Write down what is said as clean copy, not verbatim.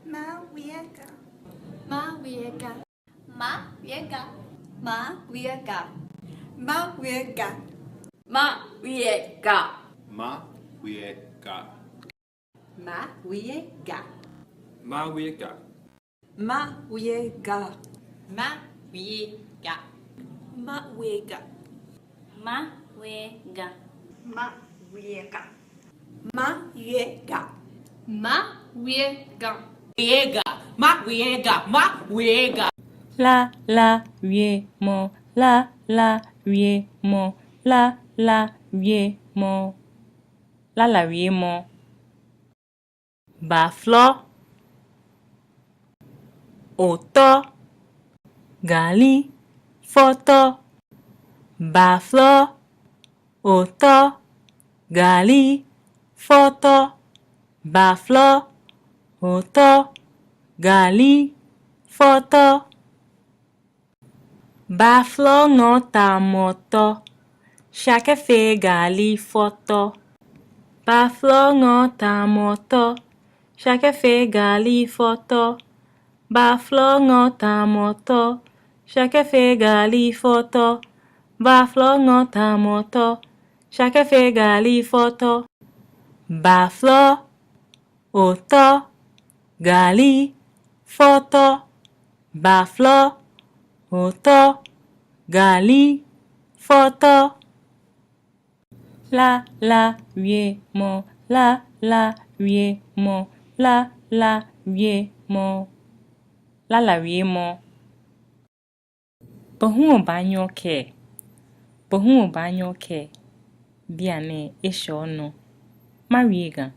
Mawiega. Mawiega. Mawiega. Mawiega. Mawiega. Mawiega. Mawiega. Mawiega. Mawiega. Mawiega. Mawiega. Mawiega. Mawiega. Mawiega. Mawiega. Mawiega. Wiega, Mawiega, Mawiega. La wie mo, la wie mo, la wie mo, la wie mo. Baflo, oto, gali, foto. Baflo, oto, gali, foto. Baflo, oto, gali, foto. Baflo ngota moto, chaque fe gali foto. Baflo ngota moto, chaque fe gali foto. Baflo ngota moto, chaque fe gali foto. Baflo ngota moto, chaque fe gali foto. Baflo, oto, gali, foto. Baflo, oto, gali, foto. La wie mo, la wie mo, la wie mo, la wie mo. Bohun banyo ke, bohun banyo ke, biane esho no, mariega.